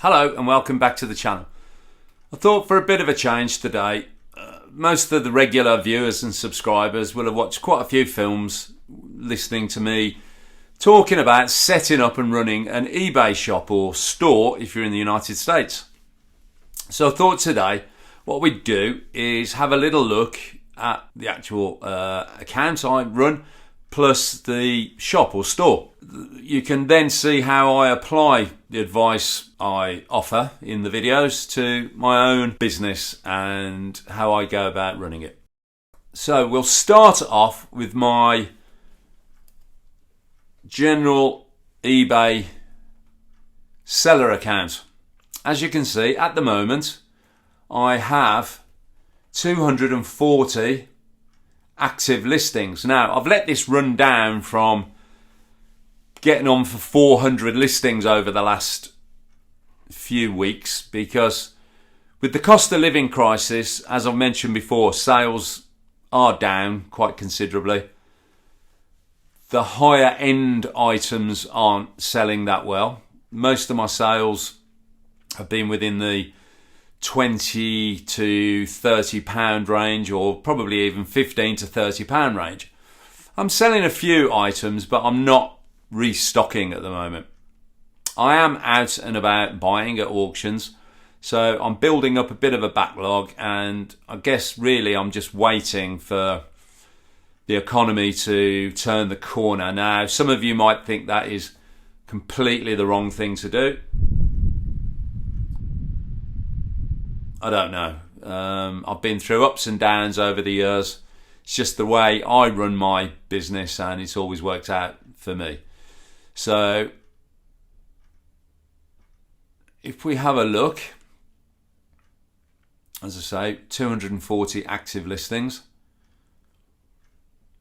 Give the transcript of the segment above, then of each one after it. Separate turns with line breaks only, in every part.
Hello and welcome back to the channel. I thought for a bit of a change today, most of the regular viewers and subscribers will have watched quite a few films listening to me talking about setting up and running an eBay shop or store if you're in the United States. So I thought today what we'd do is have a little look at the actual account I run plus the shop or store. You can then see how I apply the advice I offer in the videos to my own business and how I go about running it. So we'll start off with my general eBay seller account. As you can see, at the moment I have 240 active listings. Now I've let this run down from getting on for 400 listings over the last few weeks because with the cost of living crisis, as I've mentioned before, sales are down quite considerably. The higher end items aren't selling that well. Most of my sales have been within the £20 to £30 range, or probably even £15 to £30 range. I'm selling a few items, but I'm not restocking at the moment. I am out and about buying at auctions, so I'm building up a bit of a backlog, and I guess really I'm just waiting for the economy to turn the corner. Now, some of you might think that is completely the wrong thing to do. I don't know. I've been through ups and downs over the years. It's just the way I run my business, and it's always worked out for me. So if we have a look, as I say, 240 active listings.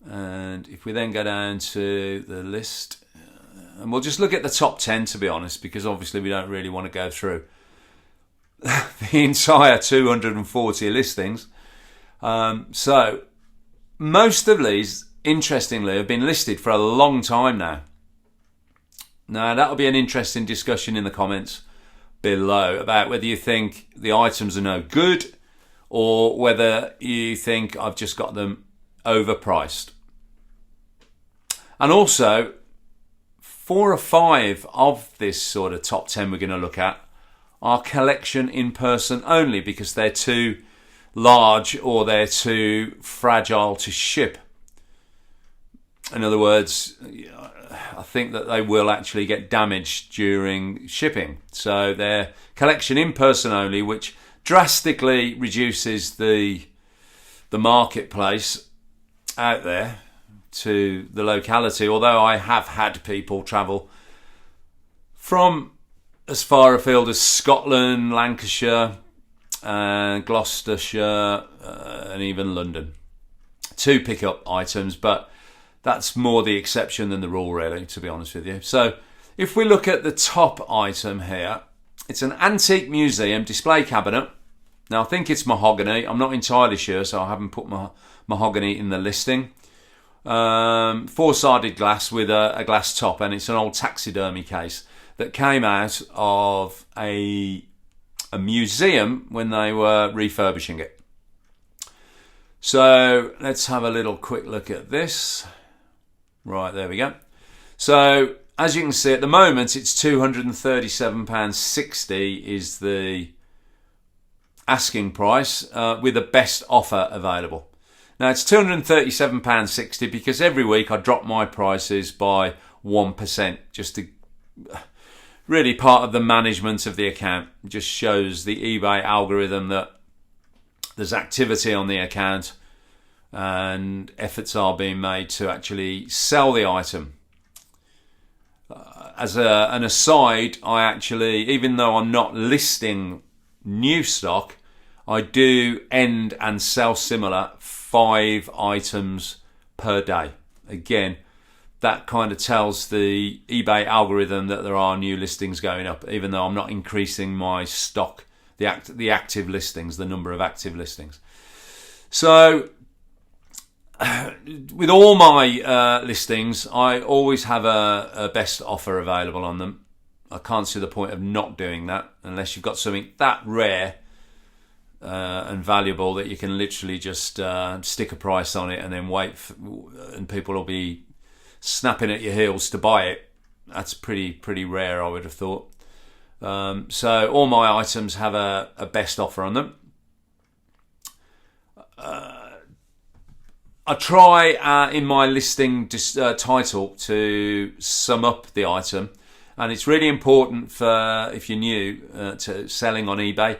And if we then go down to the list, and we'll just look at the top 10 to be honest, because obviously we don't really want to go through the entire 240 listings. So most of these, interestingly, have been listed for a long time now. Now that'll be an interesting discussion in the comments below about whether you think the items are no good or whether you think I've just got them overpriced. And also, 4 or 5 of this sort of top 10 we're going to look at are collection in person only because they're too large or they're too fragile to ship. In other words, I think that they will actually get damaged during shipping. So they're collection in person only, which drastically reduces the marketplace out there to the locality. Although I have had people travel from as far afield as Scotland, Lancashire, Gloucestershire, and even London to pick up items, but that's more the exception than the rule, really, to be honest with you. So if we look at the top item here, it's an antique museum display cabinet. Now I think it's mahogany. I'm not entirely sure, so I haven't put mahogany in the listing. 4-sided glass with a glass top, and it's an old taxidermy case that came out of a museum when they were refurbishing it. So let's have a little quick look at this. Right, there we go. So as you can see at the moment it's £237.60 is the asking price with the best offer available. Now it's £237.60 because every week I drop my prices by 1% just to really part of the management of the account. It just shows the eBay algorithm that there's activity on the account and efforts are being made to actually sell the item. As an aside, I actually, even though I'm not listing new stock, I do end and sell similar 5 items per day. Again, that kind of tells the eBay algorithm that there are new listings going up, even though I'm not increasing my stock, the active listings, the number of active listings. So with all my listings, I always have a best offer available on them. I can't see the point of not doing that unless you've got something that rare and valuable that you can literally just stick a price on it and then wait and people will be snapping at your heels to buy it. That's pretty rare, I would have thought. So all my items have a best offer on them. I try in my listing title to sum up the item, and it's really important for if you're new to selling on eBay.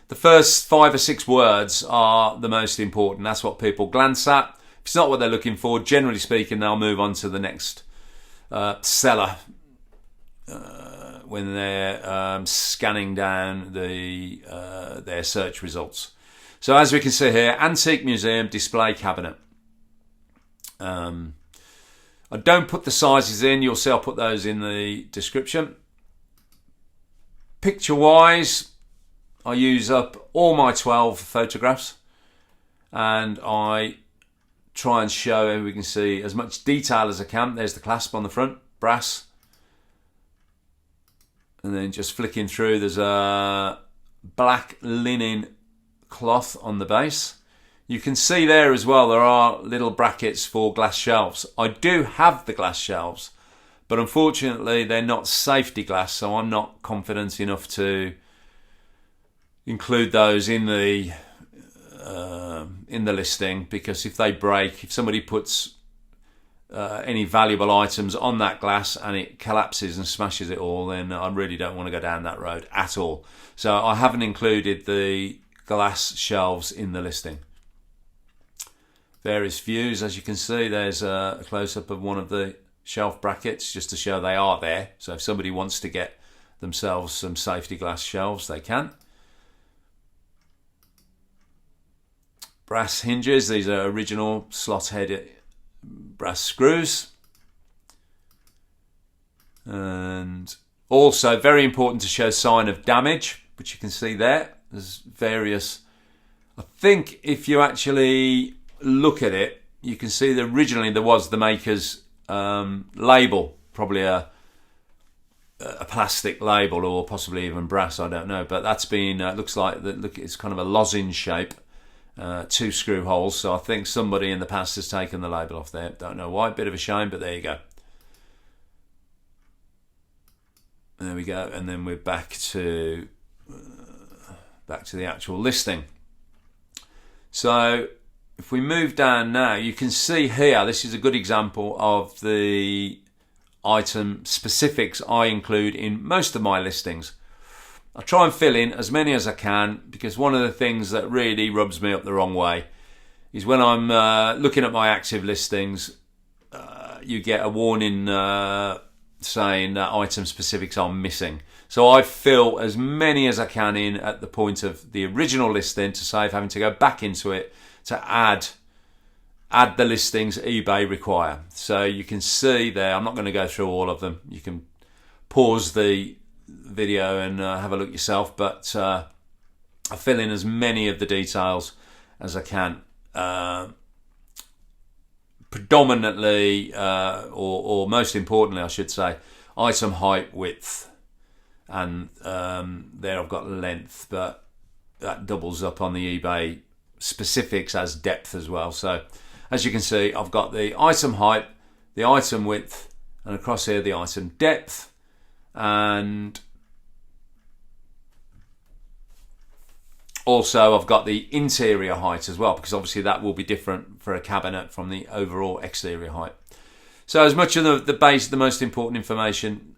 The first 5 or 6 words are the most important. That's what people glance at. If it's not what they're looking for, generally speaking, they'll move on to the next seller when they're scanning down their search results. So as we can see here, Antique Museum Display Cabinet. I don't put the sizes in. You'll see I'll put those in the description. Picture-wise, I use up all my 12 photographs and I try and show, we can see, as much detail as I can. There's the clasp on the front, brass. And then just flicking through, there's a black linen cloth on the base. You can see there as well, there are little brackets for glass shelves. I do have the glass shelves, but unfortunately they're not safety glass, so I'm not confident enough to include those in the listing, because if they break, if somebody puts any valuable items on that glass and it collapses and smashes it all, then I really don't want to go down that road at all. So I haven't included the glass shelves in the listing. Various views, as you can see, there's a close-up of one of the shelf brackets just to show they are there. So if somebody wants to get themselves some safety glass shelves, they can. Brass hinges, these are original slot head brass screws. And also very important to show sign of damage, which you can see there. There's various, I think if you actually look at it, you can see that originally there was the maker's label, probably a plastic label or possibly even brass, I don't know, but that's been looks like that. Look, it's kind of a lozenge shape, 2 screw holes, so I think somebody in the past has taken the label off there. Don't know why, bit of a shame, but there you go. There we go, and then we're back to the actual listing. So if we move down now, you can see here, this is a good example of the item specifics I include in most of my listings. I try and fill in as many as I can, because one of the things that really rubs me up the wrong way is when I'm looking at my active listings, you get a warning saying that item specifics are missing. So I fill as many as I can in at the point of the original listing to save having to go back into it to add the listings eBay require. So you can see there, I'm not going to go through all of them. You can pause the video and have a look yourself, but I fill in as many of the details as I can. Predominantly, or most importantly, I should say, item height, width, and there I've got length, but that doubles up on the eBay specifics as depth as well. So as you can see, I've got the item height, the item width, and across here the item depth, and also I've got the interior height as well, because obviously that will be different for a cabinet from the overall exterior height. So as much of the most important information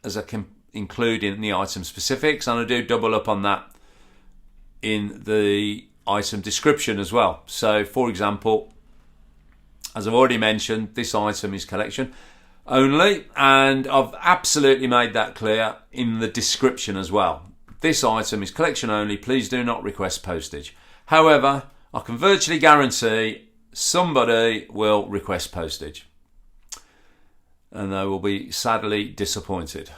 as I can include in the item specifics, and I do double up on that in the item description as well. So for example, as I've already mentioned, this item is collection only, and I've absolutely made that clear in the description as well. This item is collection only, please do not request postage. However, I can virtually guarantee somebody will request postage, and they will be sadly disappointed.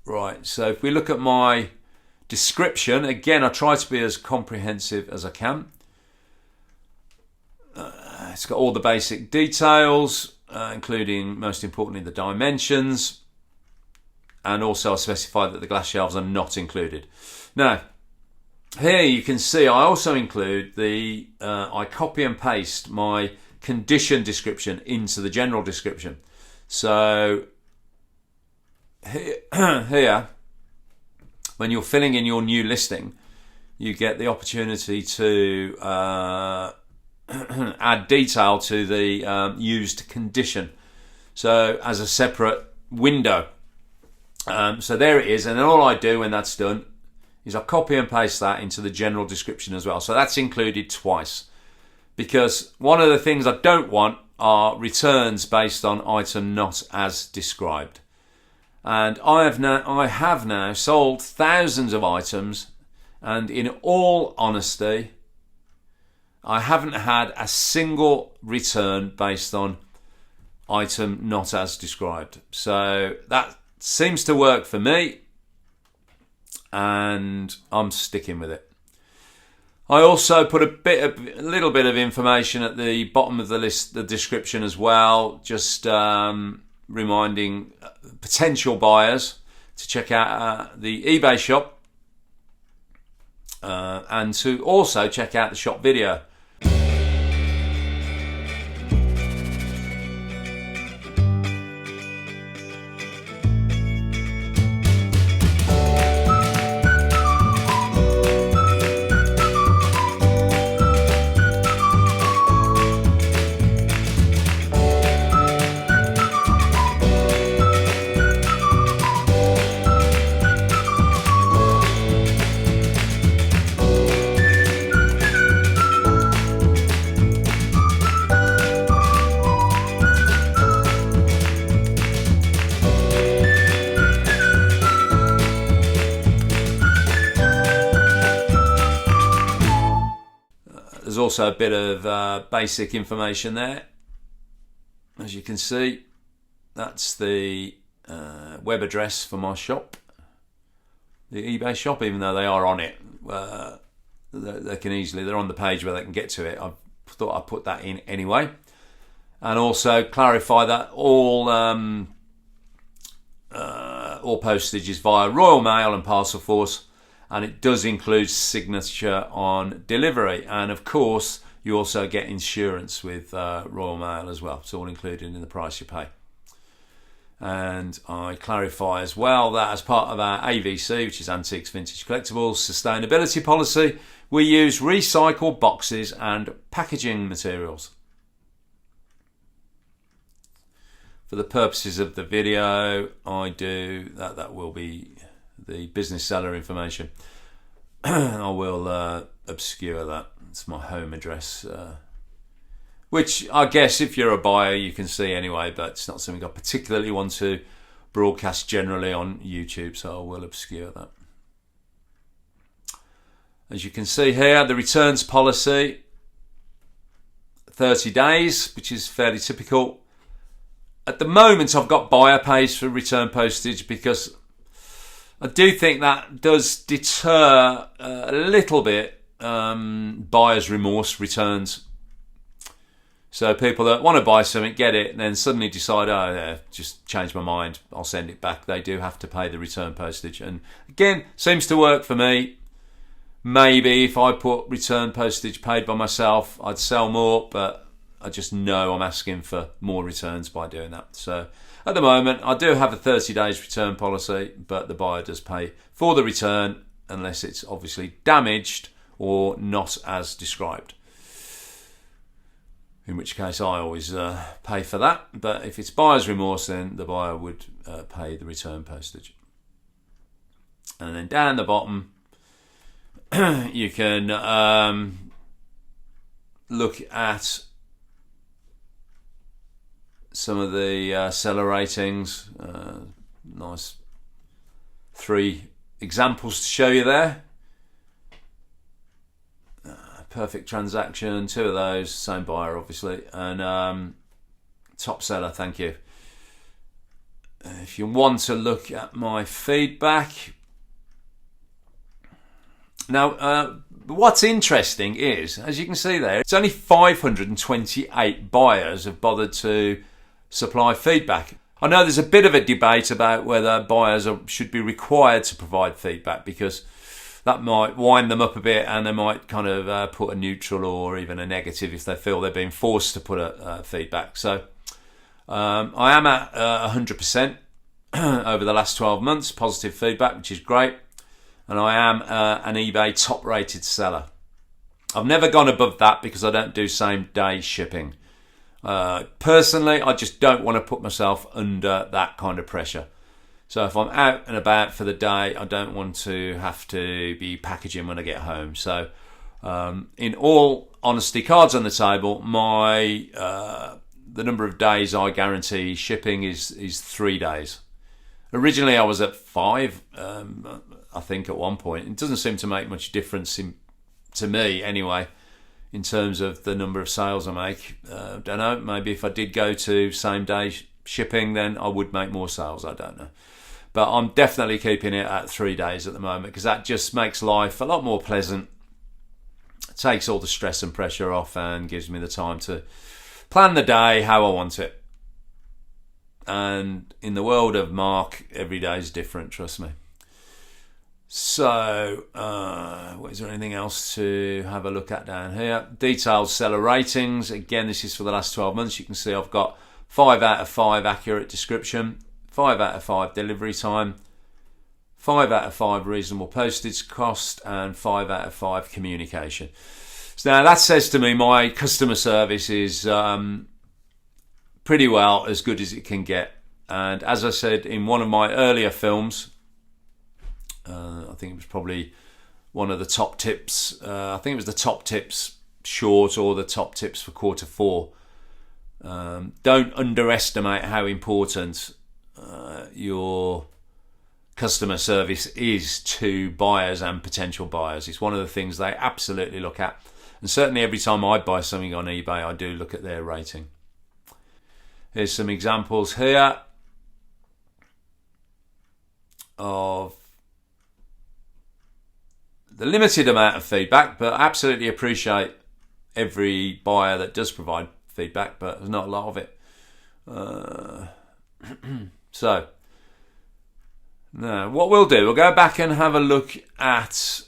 Right, so if we look at my description, again I try to be as comprehensive as I can. It's got all the basic details, including most importantly the dimensions, and also I specify that the glass shelves are not included. Now, here you can see I also include I copy and paste my condition description into the general description. So here, when you're filling in your new listing, you get the opportunity to add detail to the used condition. So as a separate window. So there it is, and then all I do when that's done is I copy and paste that into the general description as well. So that's included twice, because one of the things I don't want are returns based on item not as described. And I have now sold thousands of items, and in all honesty, I haven't had a single return based on item not as described. So that seems to work for me, and I'm sticking with it. I also put a little bit of information at the bottom of the list, the description as well, just reminding potential buyers to check out the eBay shop and to also check out the shop video. There's also a bit of basic information there. As you can see, that's the web address for my shop, the eBay shop. Even though they are on it, they're on the page where they can get to it. I thought I'd put that in anyway, and also clarify that all postage is via Royal Mail and Parcel Force. And it does include signature on delivery. And of course, you also get insurance with Royal Mail as well. It's all included in the price you pay. And I clarify as well that as part of our AVC, which is Antiques Vintage Collectibles sustainability policy, we use recycled boxes and packaging materials. For the purposes of the video, I do that will be the business seller information. I will obscure that. It's my home address, which I guess if you're a buyer you can see anyway, but it's not something I particularly want to broadcast generally on YouTube, so I will obscure that. As you can see here, the returns policy, 30 days, which is fairly typical. At the moment I've got buyer pays for return postage because I do think that does deter a little bit buyer's remorse returns. So people that want to buy something, get it, and then suddenly decide, oh yeah, just change my mind, I'll send it back. They do have to pay the return postage. And again, seems to work for me. Maybe if I put return postage paid by myself, I'd sell more, but I just know I'm asking for more returns by doing that. So at the moment, I do have a 30 days return policy, but the buyer does pay for the return unless it's obviously damaged or not as described. In which case I always pay for that. But if it's buyer's remorse, then the buyer would pay the return postage. And then down the bottom, you can look at some of the seller ratings. Nice 3 examples to show you there. Perfect transaction, 2 of those, same buyer obviously, and top seller, thank you. If you want to look at my feedback. Now, what's interesting is, as you can see there, it's only 528 buyers have bothered to supply feedback. I know there's a bit of a debate about whether buyers should be required to provide feedback, because that might wind them up a bit, and they might kind of put a neutral or even a negative if they feel they're being forced to put a feedback. So I am at 100% over the last 12 months, positive feedback, which is great. And I am an eBay top rated seller. I've never gone above that because I don't do same day shipping. Personally, I just don't want to put myself under that kind of pressure. So if I'm out and about for the day, I don't want to have to be packaging when I get home. So in all honesty, cards on the table, the number of days I guarantee shipping is 3 days. Originally I was at 5, I think at one point. It doesn't seem to make much difference to me anyway, in terms of the number of sales I make. Don't know, maybe if I did go to same day shipping, then I would make more sales, I don't know. But I'm definitely keeping it at 3 days at the moment, because that just makes life a lot more pleasant. It takes all the stress and pressure off and gives me the time to plan the day how I want it. And in the world of Mark, every day is different, trust me. So, is there anything else to have a look at down here? Detailed seller ratings. Again, this is for the last 12 months. You can see I've got 5 out of 5 accurate description, 5 out of 5 delivery time, 5 out of 5 reasonable postage cost, and 5 out of 5 communication. So now that says to me my customer service is pretty well as good as it can get. And as I said in one of my earlier films, I think it was probably one of the top tips. I think it was the top tips short or the top tips for Q4. Don't underestimate how important your customer service is to buyers and potential buyers. It's one of the things they absolutely look at. And certainly every time I buy something on eBay, I do look at their rating. Here's some examples here of the limited amount of feedback, but I absolutely appreciate every buyer that does provide feedback, but there's not a lot of it. So, now what we'll do, we'll go back and have a look at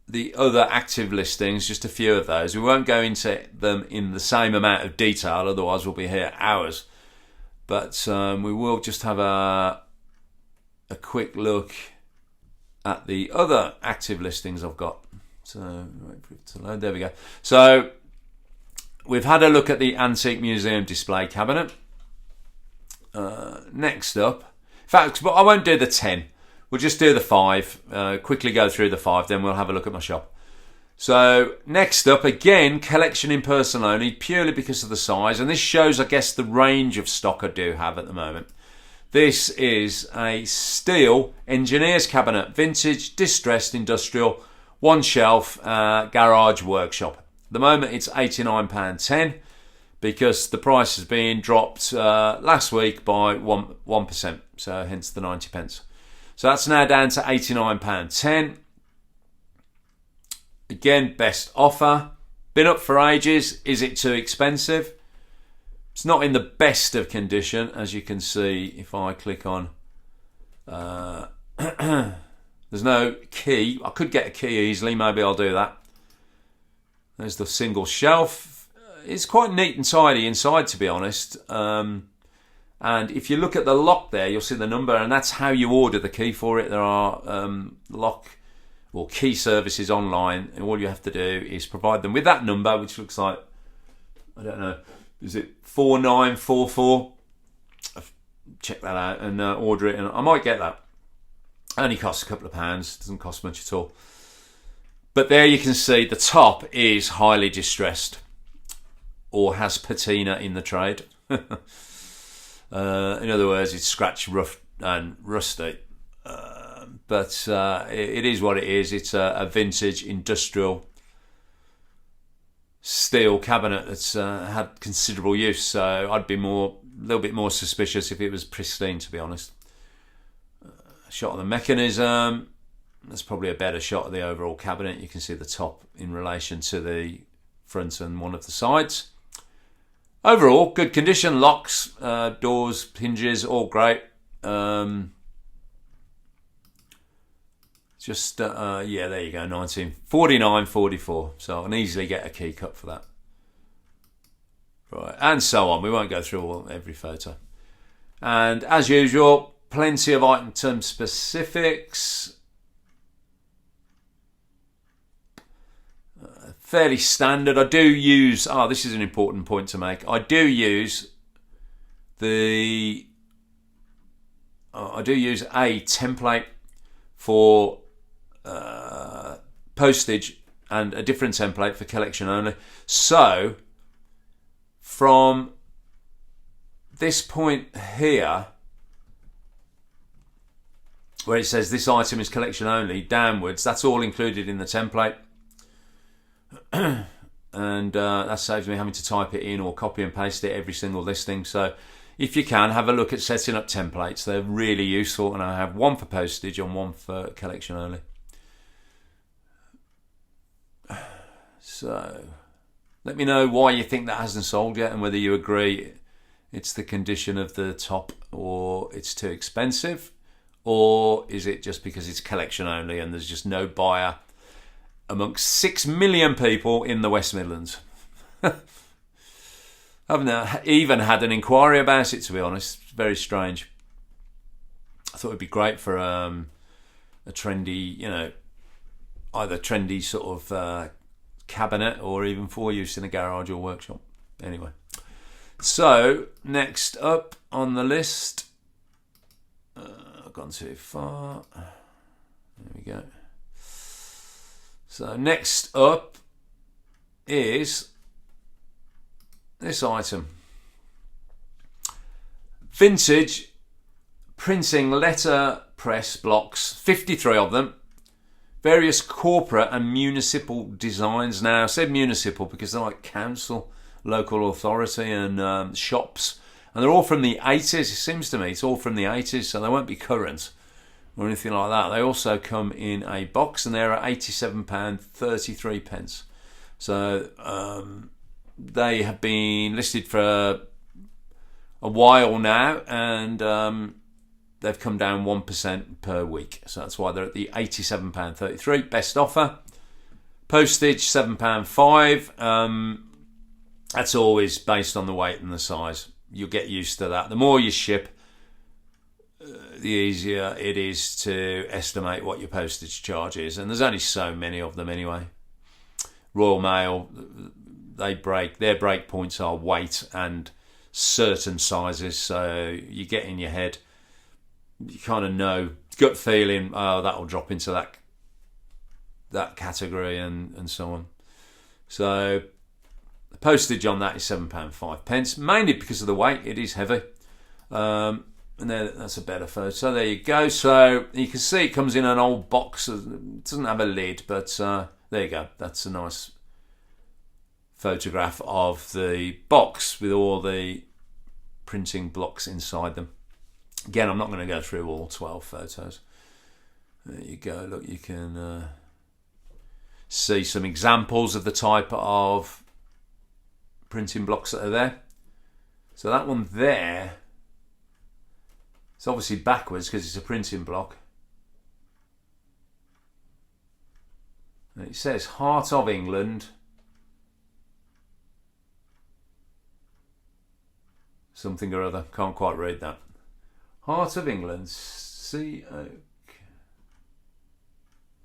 the other active listings, just a few of those. We won't go into them in the same amount of detail, otherwise we'll be here hours. But we will just have a quick look at the other active listings I've got. So, wait for it to load. There we go. So, we've had a look at the Antique Museum display cabinet. Next up, in fact, but I won't do the 10. We'll just do the 5, quickly go through the 5, then we'll have a look at my shop. So next up, again, collection in person only, purely because of the size. And this shows, I guess, the range of stock I do have at the moment. This is a steel engineer's cabinet, vintage, distressed, industrial, one shelf, garage, workshop. At the moment, it's £89.10 because the price has been dropped last week by 1%, so hence the 90 pence. So that's now down to £89.10. Again, best offer. Been up for ages. Is it too expensive? It's not in the best of condition, as you can see if I click on. There's no key. I could get a key easily. Maybe I'll do that. There's the single shelf. It's quite neat and tidy inside, to be honest. And if you look at the lock there, you'll see the number, and that's how you order the key for it. There are lock or key services online, and all you have to do is provide them with that number, which looks like, I don't know, is it 4944? Check that out and order it, and I might get that. Only costs a couple of pounds, doesn't cost much at all. But there you can see the top is highly distressed or has patina in the trade. In other words, it's scratched, rough and rusty. But it is what it is. It's a vintage industrial steel cabinet that's had considerable use. So I'd be a little bit more suspicious if it was pristine, to be honest. Shot of the mechanism. That's probably a better shot of the overall cabinet. You can see the top in relation to the front and one of the sides. Overall, good condition. Locks, doors, hinges, all great. Yeah, there you go, 1949.44. So I can easily get a key cut for that. Right, and so on. We won't go through every photo. And as usual, plenty of item specifics. Fairly standard. I do use, this is an important point to make. I do use a template for postage and a different template for collection only. So from this point here, where it says this item is collection only, downwards, that's all included in the template. And that saves me having to type it in or copy and paste it every single listing. So if you can, have a look at setting up templates. They're really useful, and I have one for postage and one for collection only. So let me know why you think that hasn't sold yet, and whether you agree it's the condition of the top, or it's too expensive, or is it just because it's collection only and there's just no buyer amongst 6 million people in the West Midlands. I haven't even had an inquiry about it, to be honest. It's very strange. I thought it'd be great for a trendy, either trendy sort of cabinet, or even for use in a garage or workshop. Anyway, so next up on the list, I've gone too far. There we go. So next up is this item. Vintage printing letterpress blocks, 53 of them. Various corporate and municipal designs. Now, I said municipal because they're like council, local authority and shops. And they're all from the 80s, it seems to me. It's all from the 80s, so they won't be current or anything like that. They also come in a box, and they're at £87.33. So they have been listed for a while now, and they've come down 1% per week. So that's why they're at the £87.33. Best offer. Postage, £7.05. That's always based on the weight and the size. You'll get used to that. The more you ship, the easier it is to estimate what your postage charge is. And there's only so many of them anyway. Royal Mail, their break points are weight and certain sizes. So you get in your head, you kind of know, gut feeling, that'll drop into that category and so on. So the postage on that is £7.05, mainly because of the weight. It is heavy. And that's a better photo. So there you go. So you can see it comes in an old box. It doesn't have a lid, but there you go. That's a nice photograph of the box with all the printing blocks inside them. Again, I'm not going to go through all 12 photos. There you go. Look, you can see some examples of the type of printing blocks that are there. So that one there, it's obviously backwards because it's a printing block. And it says Heart of England. Something or other. Can't quite read that. Heart of England.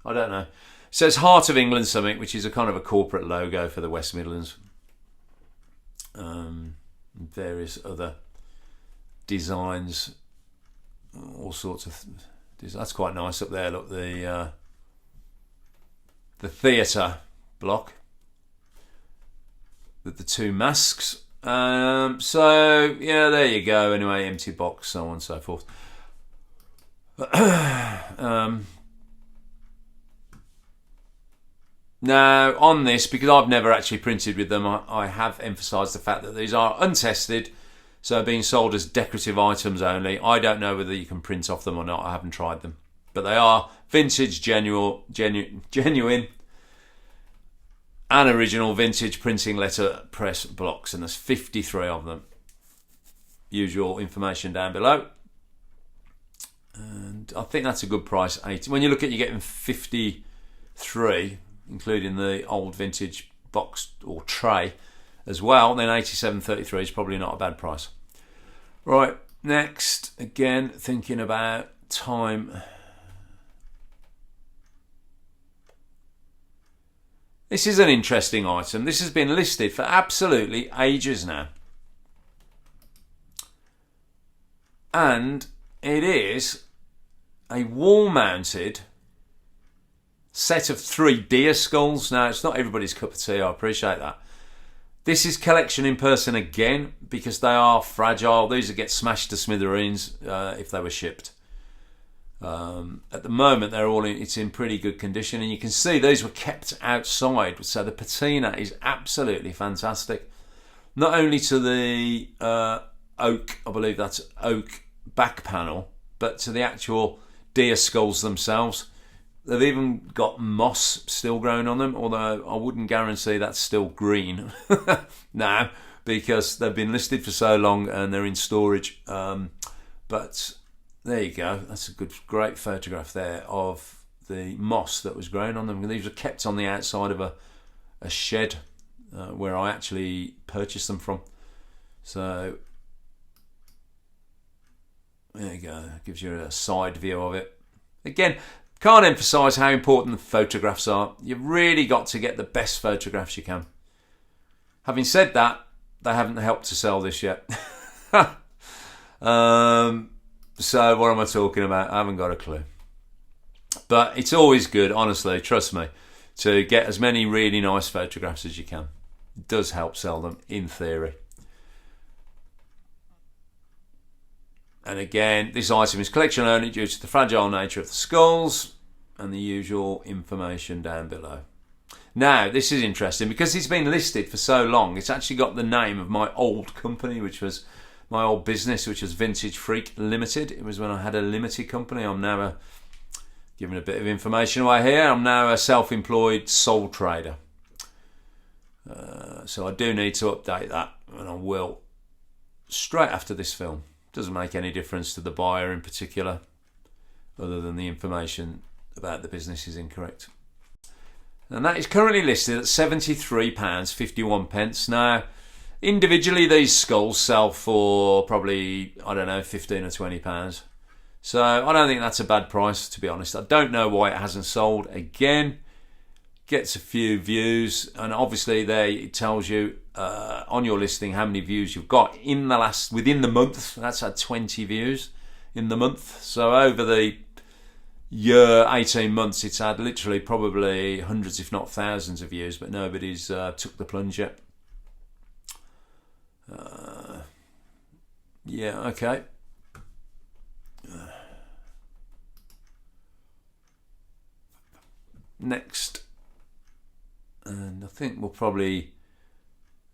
I don't know. It says Heart of England something, which is a kind of a corporate logo for the West Midlands. Various other designs. All sorts of that's quite nice up there. Look, the theatre block with the two masks. So yeah, there you go. Anyway, empty box, so on and so forth. Now on this, because I've never actually printed with them, I have emphasised the fact that these are untested. So being sold as decorative items only. I don't know whether you can print off them or not. I haven't tried them. But they are vintage, genuine. and original vintage printing letter press blocks, and there's 53 of them. Usual information down below. And I think that's a good price. 80. When you look at, you're getting 53, including the old vintage box or tray as well, then 87.33 is probably not a bad price. Right, next, again, thinking about time. This is an interesting item. This has been listed for absolutely ages now. And it is a wall-mounted set of 3 deer skulls. Now, it's not everybody's cup of tea, I appreciate that. This is collection in person again, because they are fragile. These would get smashed to smithereens if they were shipped. At the moment, it's in pretty good condition, and you can see these were kept outside. So the patina is absolutely fantastic. Not only to the oak, I believe that's oak back panel, but to the actual deer skulls themselves. They've even got moss still growing on them, although I wouldn't guarantee that's still green now, because they've been listed for so long and they're in storage. But there you go. That's a great photograph there of the moss that was growing on them. These were kept on the outside of a shed where I actually purchased them from. So there you go. It gives you a side view of it. Again, can't emphasise how important the photographs are. You've really got to get the best photographs you can. Having said that, they haven't helped to sell this yet. So what am I talking about? I haven't got a clue. But it's always good, honestly, trust me, to get as many really nice photographs as you can. It does help sell them, in theory. And again, this item is collection only due to the fragile nature of the skulls and the usual information down below. Now, this is interesting because it's been listed for so long. It's actually got the name of my old company, which was my old business, which was Vintage Freak Limited. It was when I had a limited company. I'm now giving a bit of information away here. I'm now a self-employed sole trader. So I do need to update that, and I will straight after this film. Doesn't make any difference to the buyer in particular, other than the information about the business is incorrect. And that is currently listed at £73.51. Now, individually, these skulls sell for probably, I don't know, £15 or £20. So I don't think that's a bad price, to be honest. I don't know why it hasn't sold. Again, gets a few views, and obviously there it tells you on your listing how many views you've got within the month. That's had 20 views in the month. So over the year, 18 months, it's had literally probably hundreds, if not thousands of views, but nobody's took the plunge yet. Yeah, okay. Next, and I think we'll probably,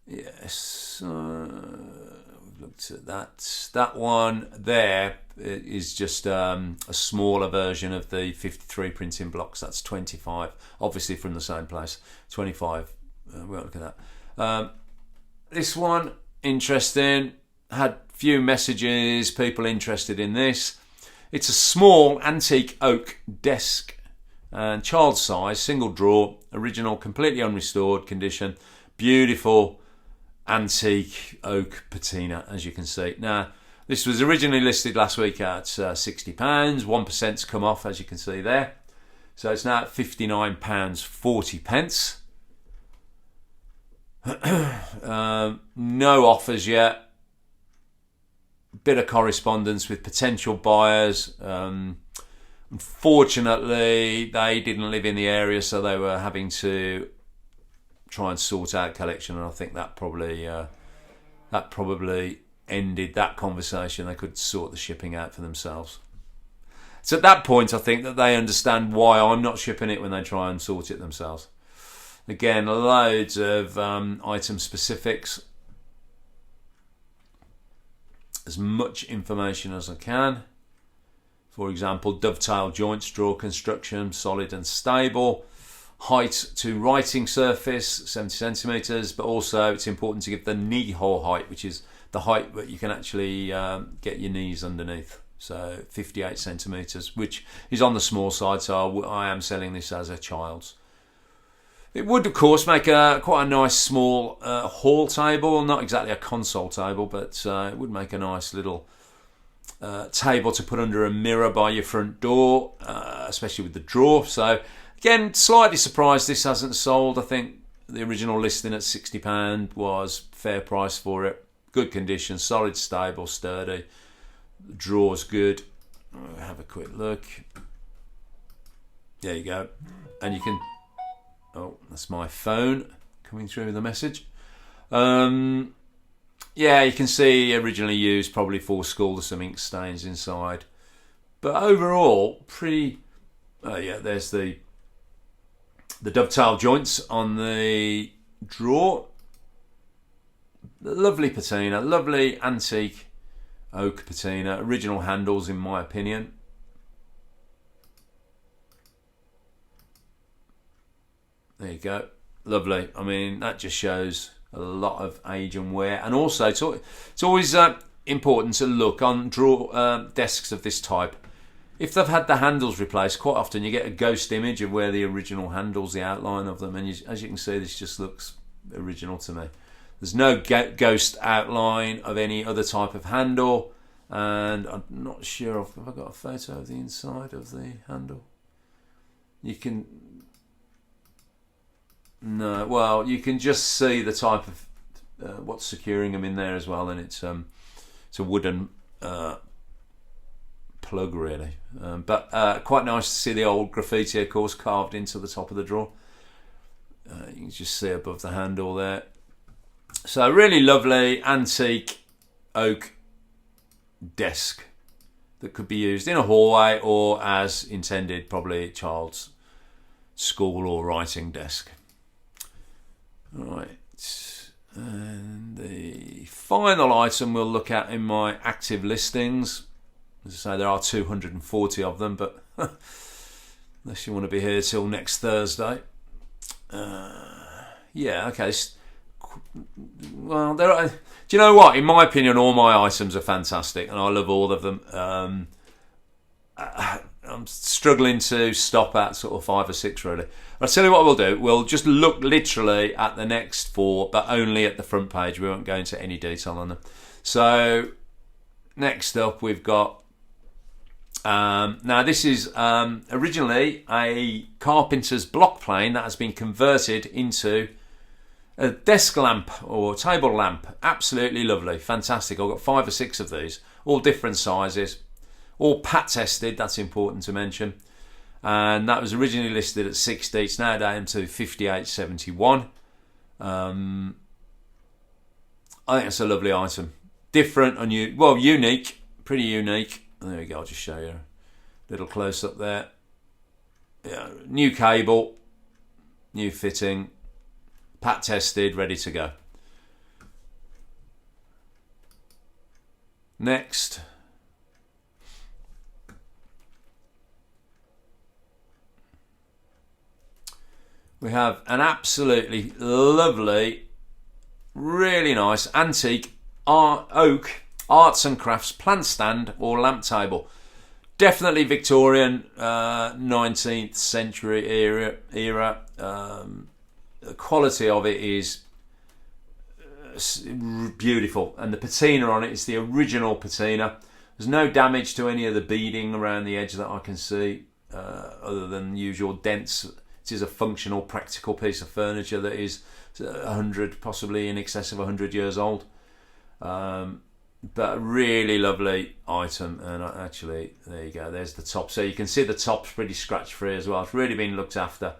yes, we've looked at that. That one there is just a smaller version of the 53 printing blocks. That's 25, obviously from the same place. 25, we won't look at that. This one, interesting, had few messages, people interested in this. It's a small antique oak desk and child size, single drawer, original, completely unrestored condition, beautiful antique oak patina, as you can see. Now, this was originally listed last week at £60. 1%'s come off, as you can see there. So it's now at £59.40. No offers yet. Bit of correspondence with potential buyers. Unfortunately, they didn't live in the area, so they were having to try and sort out collection, and I think that probably ended that conversation. They could sort the shipping out for themselves. So at that point, I think that they understand why I'm not shipping it when they try and sort it themselves. Again, loads of item specifics. As much information as I can. For example, dovetail joints, drawer construction, solid and stable. height to writing surface, 70 centimetres, but also it's important to give the knee hole height, which is the height that you can actually get your knees underneath. So 58 centimetres, which is on the small side, so I am selling this as a child's. It would, of course, make quite a nice small hall table, not exactly a console table, but it would make a nice little table to put under a mirror by your front door, especially with the drawer. So again, slightly surprised this hasn't sold. I think the original listing at £60 was fair price for it. Good condition, solid, stable, sturdy. The drawer's good. I'll have a quick look. There you go. And you can... Oh, that's my phone coming through with a message. Yeah, you can see originally used probably for school. There's some ink stains inside. But overall, pretty... yeah, there's the dovetail joints on the drawer. Lovely patina, lovely antique oak patina. Original handles, in my opinion. There you go. Lovely. I mean, that just shows a lot of age and wear. And also, it's always important to look on drawer desks of this type. If they've had the handles replaced, quite often you get a ghost image of where the original handles, the outline of them. And as you can see, this just looks original to me. There's no ghost outline of any other type of handle. And I'm not sure have I got a photo of the inside of the handle. You can... No, well, you can just see the type of what's securing them in there as well, and it's a wooden plug, really. But quite nice to see the old graffiti, of course, carved into the top of the drawer. You can just see above the handle there. So really lovely antique oak desk that could be used in a hallway or as intended, probably child's school or writing desk. Right, and the final item we'll look at in my active listings. As I say, there are 240 of them, but unless you want to be here till next Thursday. Yeah, okay. Well, there are. Do you know what? In my opinion, all my items are fantastic, and I love all of them. I'm struggling to stop at sort of 5 or 6, really. I'll tell you what we'll do. We'll just look literally at the next 4, but only at the front page. We won't go into any detail on them. So next up, we've got... now, this is originally a carpenter's block plane that has been converted into a desk lamp or table lamp. Absolutely lovely. Fantastic. I've got 5 or 6 of these, all different sizes. All pat tested, that's important to mention. And that was originally listed at 60. It's now down to 58.71. I think it's a lovely item. Different, unique. Pretty unique. There we go, I'll just show you a little close up there. Yeah, new cable, new fitting, pat tested, ready to go. Next. We have an absolutely lovely, really nice antique oak arts and crafts plant stand or lamp table. Definitely Victorian, 19th century era. The quality of it is beautiful, and the patina on it is the original patina. There's no damage to any of the beading around the edge that I can see, other than usual dents. It is a functional, practical piece of furniture that is 100, possibly in excess of 100 years old. But a really lovely item. And actually, there you go, there's the top. So you can see the top's pretty scratch-free as well. It's really been looked after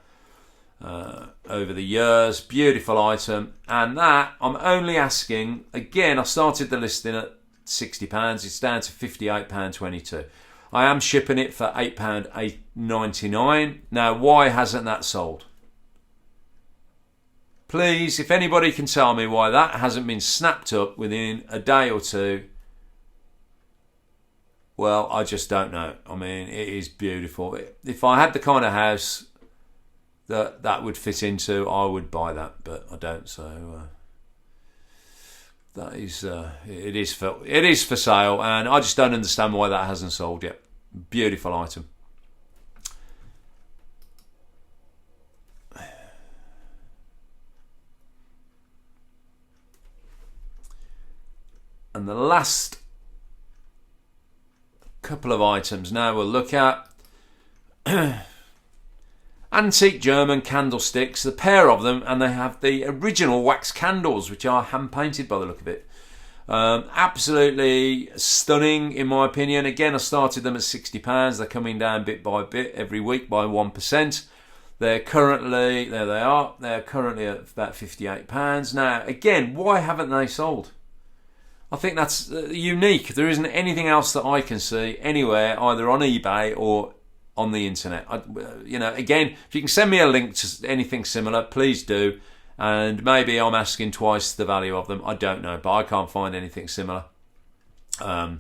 over the years. Beautiful item. And that, I'm only asking, again, I started the listing at £60. It's down to £58.22. I am shipping it for £8.99. Now, why hasn't that sold? Please, if anybody can tell me why that hasn't been snapped up within a day or two, well, I just don't know. I mean, it is beautiful. If I had the kind of house that would fit into, I would buy that, but I don't. So that is it is for sale, and I just don't understand why that hasn't sold yet. Beautiful item. And the last couple of items now we'll look at. Antique German candlesticks, a pair of them, and they have the original wax candles, which are hand painted by the look of it. Absolutely stunning, in my opinion. Again, I started them at £60. They're coming down bit by bit every week by 1%. They're currently, there they are, they're currently at about £58. Now, again, why haven't they sold? I think that's unique. There isn't anything else that I can see anywhere, either on eBay or on the internet. Again, if you can send me a link to anything similar, please do. And maybe I'm asking twice the value of them. I don't know, but I can't find anything similar. They're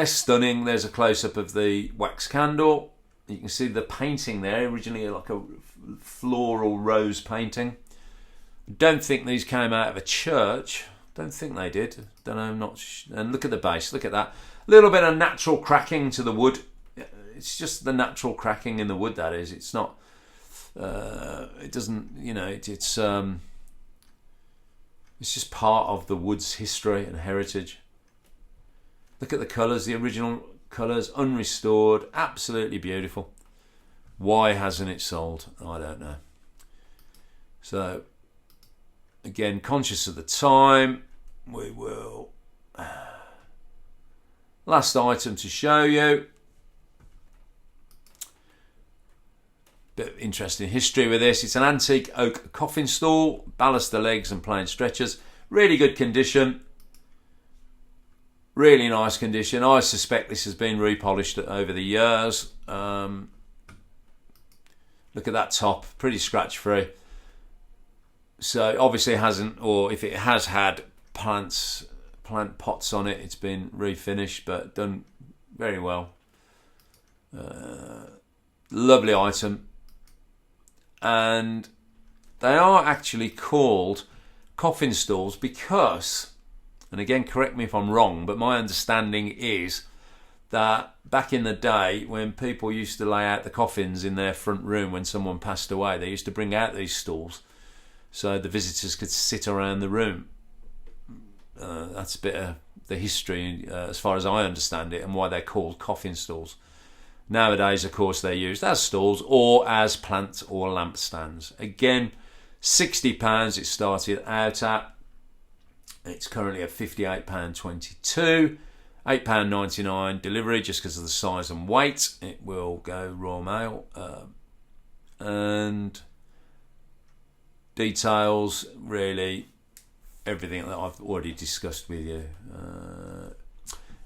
stunning. There's a close-up of the wax candle. You can see the painting there, originally like a floral rose painting. Don't think these came out of a church. Don't think they did. Don't know. I'm not. And look at the base. Look at that. Little bit of natural cracking to the wood. It's just the natural cracking in the wood, that is. It's not. It doesn't. It's just part of the wood's history and heritage. Look at the colours. The original colours, unrestored. Absolutely beautiful. Why hasn't it sold? I don't know. So, again, conscious of the time, we will. Last item to show you. Bit of interesting history with this. It's an antique oak coffin stool, baluster legs and plain stretchers. Really good condition. Really nice condition. I suspect this has been repolished over the years. Look at that top, pretty scratch free. So obviously it hasn't, or if it has had plant pots on it, it's been refinished, but done very well. Lovely item. And they are actually called coffin stools because, and again, correct me if I'm wrong, but my understanding is that back in the day when people used to lay out the coffins in their front room when someone passed away, they used to bring out these stools so the visitors could sit around the room. That's a bit of the history as far as I understand it, and why they're called coffin stools. Nowadays, of course, they're used as stalls or as plant or lamp stands. Again, £60 it started out at. It's currently at £58.22. £8.99 delivery just because of the size and weight. It will go Royal Mail. And details, really, everything that I've already discussed with you.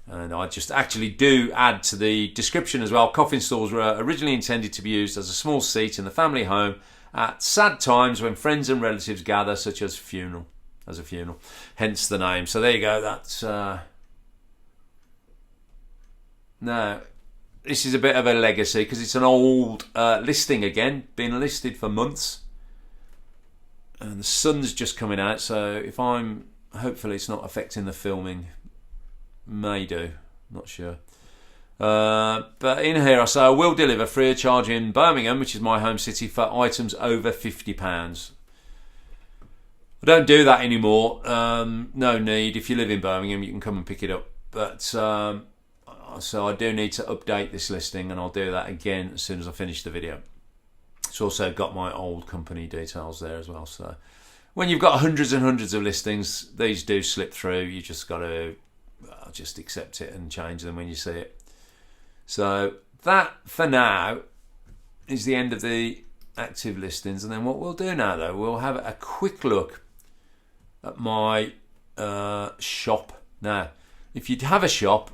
And I just actually do add to the description as well. Coffin stools were originally intended to be used as a small seat in the family home at sad times when friends and relatives gather, such as a funeral. Hence the name. So there you go. That's now this is a bit of a legacy because it's an old listing again, been listed for months, and the sun's just coming out. So hopefully it's not affecting the filming. May do, not sure. But in here I say I will deliver free of charge in Birmingham, which is my home city, for items over £50. I don't do that anymore. No need. If you live in Birmingham, you can come and pick it up. But so I do need to update this listing, and I'll do that again as soon as I finish the video. It's also got my old company details there as well. So when you've got hundreds and hundreds of listings, these do slip through. You just got to just accept it and change them when you see it. So that for now is the end of the active listings, and then what we'll do now, though, we'll have a quick look at my shop. Now, if you have a shop,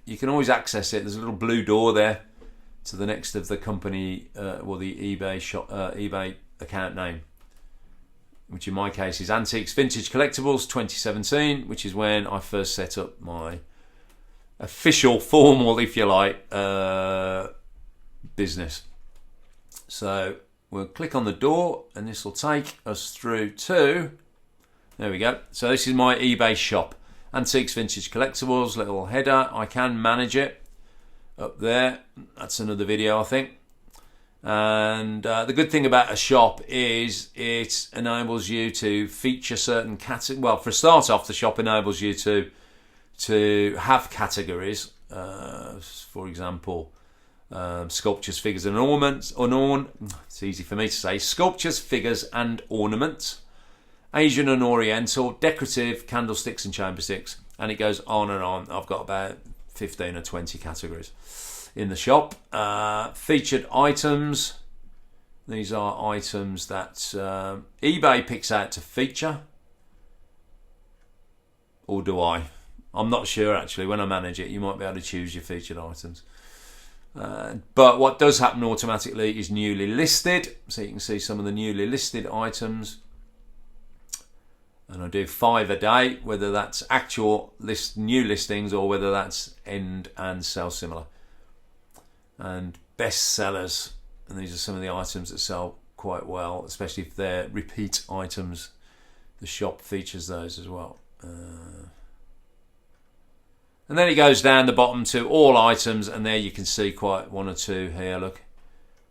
you can always access it. There's a little blue door there to the next of the company or the eBay shop, eBay account name, which in my case is Antiques Vintage Collectibles 2017, which is when I first set up my official, formal, if you like, business. So we'll click on the door and this will take us through to, there we go. So this is my eBay shop. Antiques, Vintage, Collectibles, little header. I can manage it up there. That's another video, I think. And the good thing about a shop is it enables you to feature certain categories. Well, for a start off, the shop enables you to have categories. For example, sculptures, figures and ornaments. It's easy for me to say. Sculptures, figures and ornaments. Asian and Oriental, decorative, candlesticks and chamber sticks. And it goes on and on. I've got about 15 or 20 categories in the shop. Featured items. These are items that eBay picks out to feature. Or do I? I'm not sure actually. When I manage it, you might be able to choose your featured items. But what does happen automatically is newly listed. So you can see some of the newly listed items. And I do 5 a day, whether that's actual new listings or whether that's end and sell similar. And best sellers, and these are some of the items that sell quite well, especially if they're repeat items. The shop features those as well. And then it goes down the bottom to all items, and there you can see quite one or two here, look,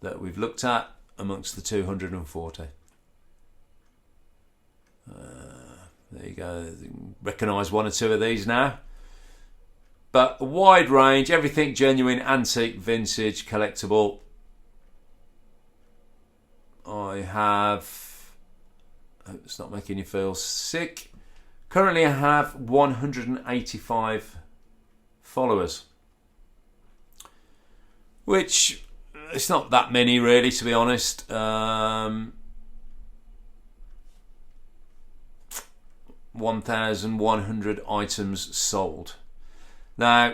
that we've looked at amongst the 240. There you go. Recognise one or two of these now. But a wide range, everything genuine, antique, vintage, collectible. I have, I hope it's not making you feel sick. Currently I have 185 followers. Which, it's not that many really, to be honest. 1,100 items sold. Now,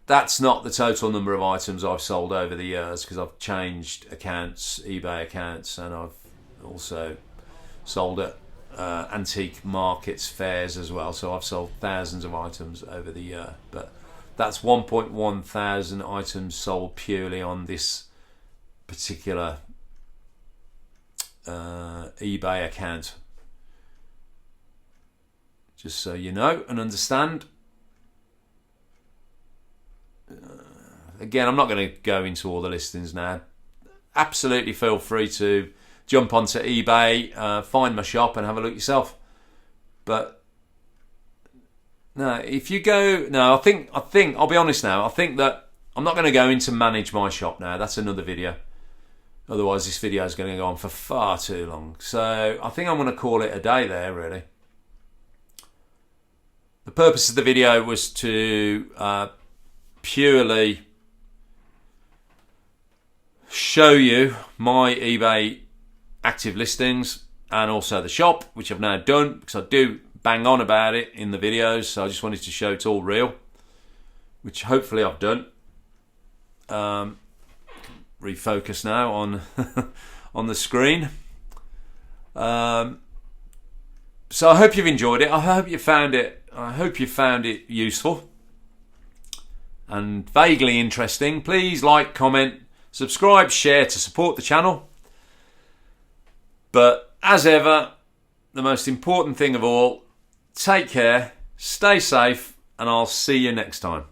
that's not the total number of items I've sold over the years, because I've changed accounts, eBay accounts, and I've also sold at antique markets, fairs as well. So I've sold thousands of items over the year. But that's 1.1 thousand items sold purely on this particular eBay account. Just so you know and understand. Again, I'm not going to go into all the listings now. Absolutely feel free to jump onto eBay, find my shop and have a look yourself. But no, if you go, no, I think I'll be honest now. I think that I'm not going to go into manage my shop now. That's another video. Otherwise, this video is going to go on for far too long. So I think I'm going to call it a day there, really. The purpose of the video was to purely show you my eBay active listings and also the shop, which I've now done because I do bang on about it in the videos. So I just wanted to show it's all real, which hopefully I've done. Refocus now on on the screen. So I hope you've enjoyed it. I hope you found it useful and vaguely interesting. Please like, comment, subscribe, share to support the channel. But as ever, the most important thing of all, take care, stay safe, and I'll see you next time.